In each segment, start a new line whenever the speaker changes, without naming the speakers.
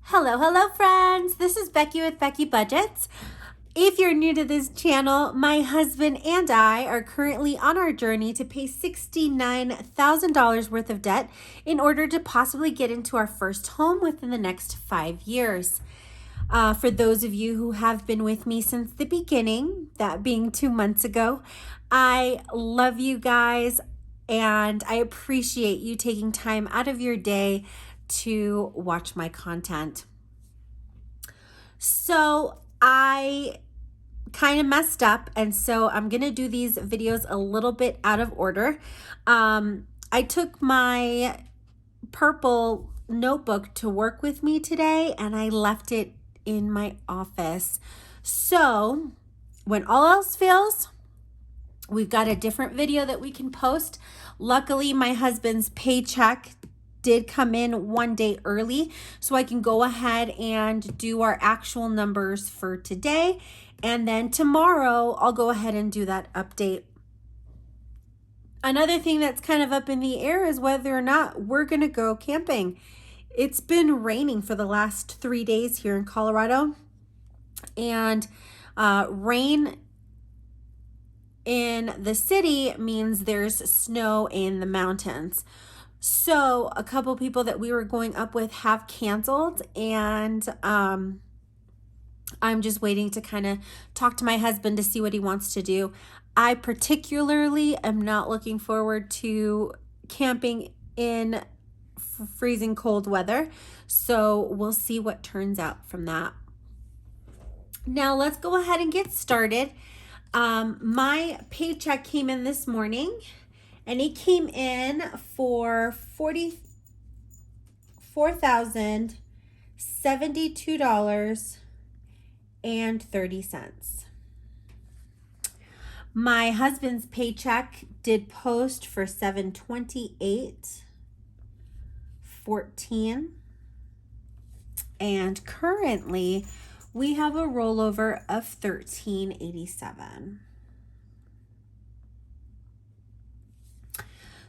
Hello friends. This is Becky with Becky Budgets. If you're new to this channel, my husband and I are currently on our journey to pay $69,000 worth of debt in order to possibly get into our first home within the next 5 years. For those of you who have been with me since the beginning, that being 2 months ago, I love you guys and I appreciate you taking time out of your day to watch my content. So I kind of messed up, and so I'm gonna do these videos a little bit out of order. I took my purple notebook to work with me today and I left it in my office. So when all else fails, we've got a different video that we can post. Luckily, my husband's paycheck did come in 1 day early, so I can go ahead and do our actual numbers for today. And then tomorrow, I'll go ahead and do that update. Another thing that's kind of up in the air is whether or not we're gonna go camping. It's been raining for the last 3 days here in Colorado, and rain in the city means there's snow in the mountains. So a couple people that we were going up with have canceled, and I'm just waiting to kind of talk to my husband to see what he wants to do. I particularly am not looking forward to camping in freezing cold weather, so we'll see what turns out from that. Now let's go ahead and get started. My paycheck came in this morning, and it came in for $44,072.30. My husband's paycheck did post for $728.14, and currently we have a rollover of $13.87.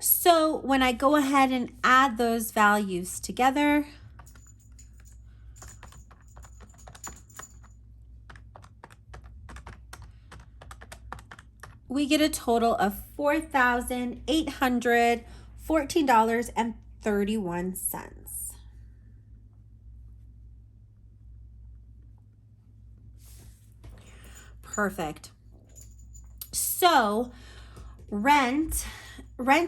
So when I go ahead and add those values together, we get a total of $4,814.31. Perfect. So rent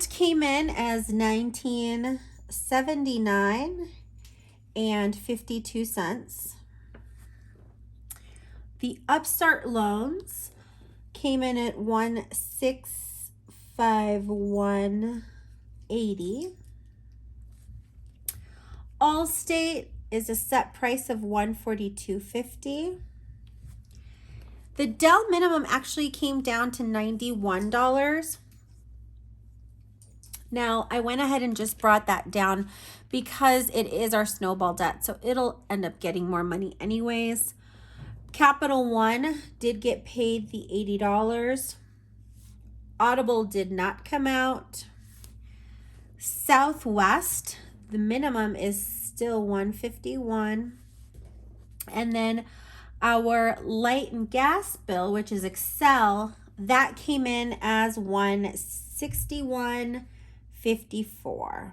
came in as $1979.52. The Upstart loans came in at $1,651.80. Allstate is a set price of $142.50. The Dell minimum actually came down to $91. Now, I went ahead and just brought that down because it is our snowball debt, so it'll end up getting more money anyways. Capital One did get paid the $80. Audible did not come out. Southwest, the minimum is still $151. And then our light and gas bill, which is Excel, that came in as $161.54.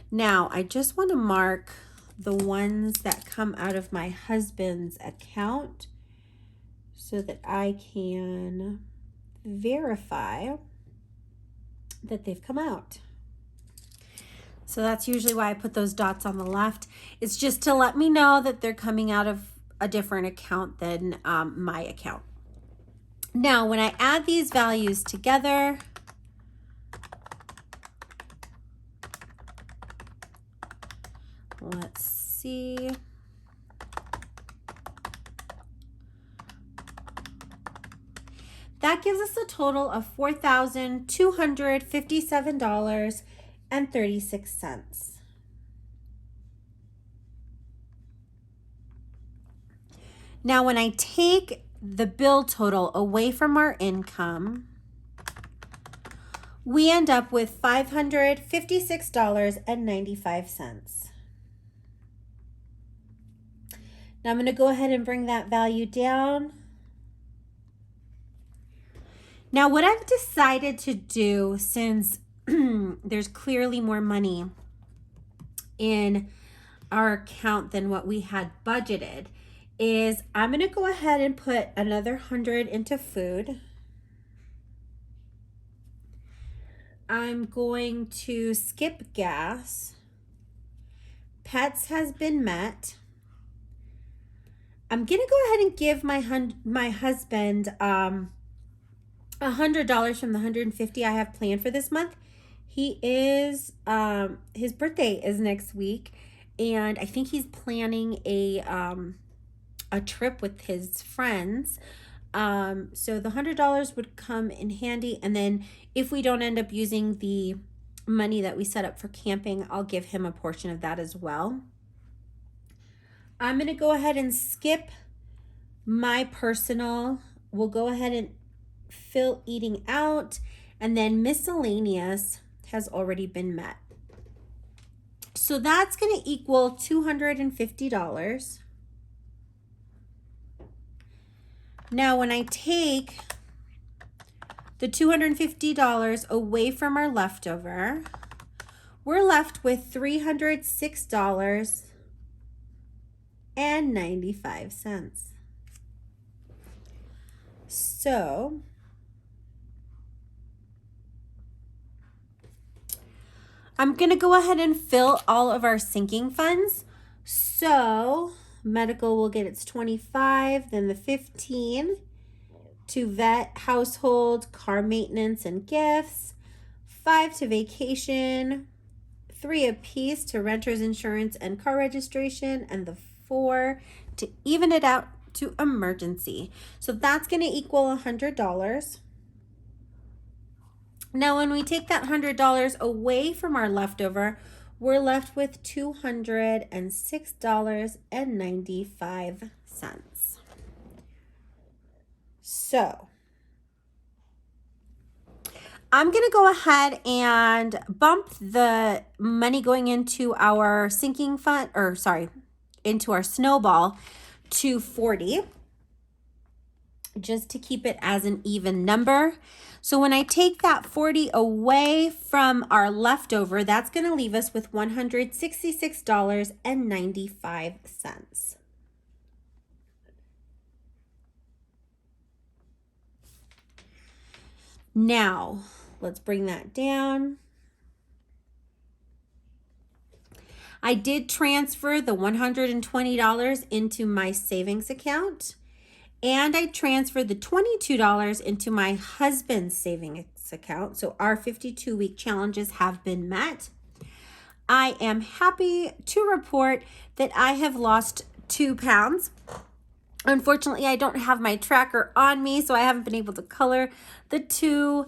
Now, I just want to mark the ones that come out of my husband's account so that I can verify that they've come out. So that's usually why I put those dots on the left. It's just to let me know that they're coming out of a different account than my account. Now, when I add these values together, let's see. That gives us a total of $4,257.36. Now, when I take the bill total away from our income, we end up with $556.95. Now I'm going to go ahead and bring that value down. Now what I've decided to do, since there's clearly more money in our account than what we had budgeted, is I'm going to go ahead and put another 100 into food. I'm going to skip gas. Pets has been met. I'm going to go ahead and give my husband $100 from the $150 I have planned for this month. He is his birthday is next week, and I think he's planning a trip with his friends. So the $100 would come in handy, and then if we don't end up using the money that we set up for camping, I'll give him a portion of that as well. I'm going to go ahead and skip my personal. We'll go ahead and fill eating out, and then miscellaneous has already been met. So that's going to equal $250. Now, when I take the $250 away from our leftover, we're left with $306.95. So I'm going to go ahead and fill all of our sinking funds. So medical will get its 25, then the 15 to vet, household, car maintenance, and gifts, 5 to vacation, 3 apiece to renter's insurance and car registration, and the 4 to even it out to emergency. So that's going to equal $100. Now, when we take that $100 away from our leftover, we're left with $206.95. So I'm going to go ahead and bump the money going into our sinking fund, or sorry, into our snowball to 40, just to keep it as an even number. So when I take that 40 away from our leftover, that's going to leave us with $166.95. Now, let's bring that down. I did transfer the $120 into my savings account, and I transferred the $22 into my husband's savings account. So our 52-week challenges have been met. I am happy to report that I have lost 2 pounds. Unfortunately, I don't have my tracker on me, so I haven't been able to color the 2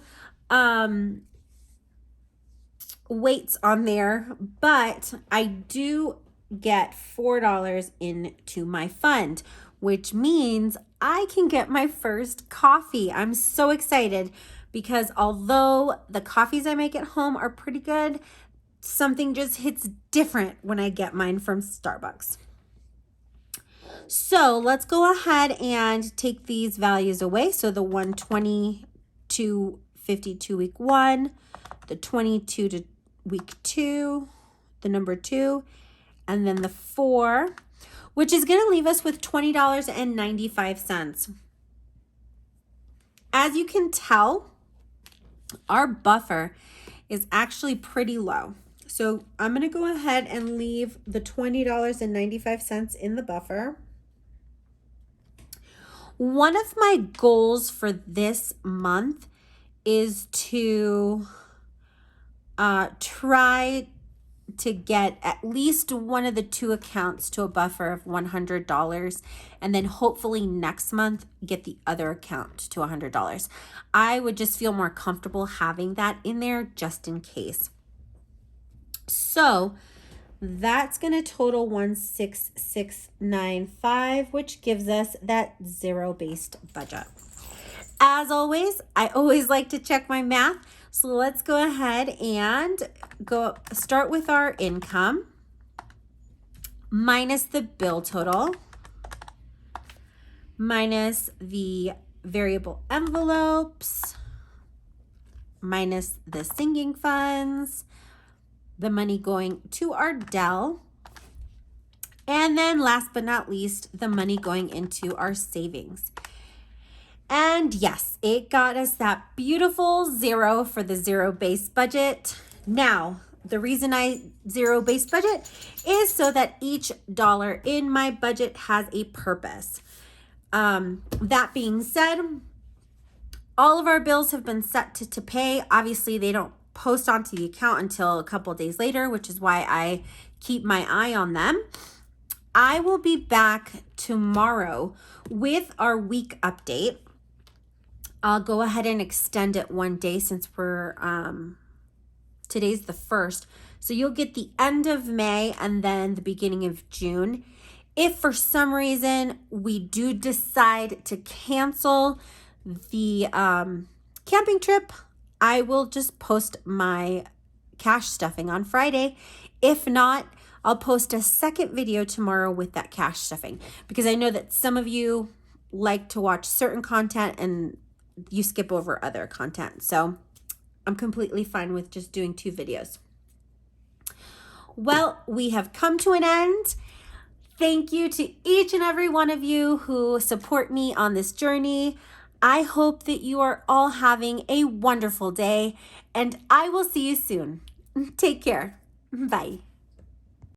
weights on there, but I do get $4 into my fund, which means I can get my first coffee. I'm so excited because although the coffees I make at home are pretty good, something just hits different when I get mine from Starbucks. So let's go ahead and take these values away. So the 120 to 52 week 1, the 22 to week 2, the number 2, and then the 4, which is going to leave us with $20.95. As you can tell, our buffer is actually pretty low. So I'm going to go ahead and leave the $20.95 in the buffer. One of my goals for this month is to try to get at least one of the 2 accounts to a buffer of $100, and then hopefully next month get the other account to $100. I would just feel more comfortable having that in there just in case. So that's going to total 16695, which gives us that zero-based budget. As always, I always like to check my math. So let's go ahead and start with our income minus the bill total. minus the variable envelopes, minus the sinking funds, the money going to our Dell, and then last but not least, the money going into our savings. And yes, it got us that beautiful zero for the zero-based budget. Now, the reason I zero-based budget is so that each dollar in my budget has a purpose. That being said, all of our bills have been set to pay. Obviously, they don't post onto the account until a couple days later, which is why I keep my eye on them. I will be back tomorrow with our week update. I'll go ahead and extend it one day since we're today's the 1st. So you'll get the end of May and then the beginning of June. If for some reason we do decide to cancel the camping trip, I will just post my cash stuffing on Friday. If not, I'll post a second video tomorrow with that cash stuffing, because I know that some of you like to watch certain content and you skip over other content. So I'm completely fine with just doing 2 videos. Well, we have come to an end. Thank you to each and every one of you who support me on this journey. I hope that you are all having a wonderful day, and I will see you soon. Take care. Bye.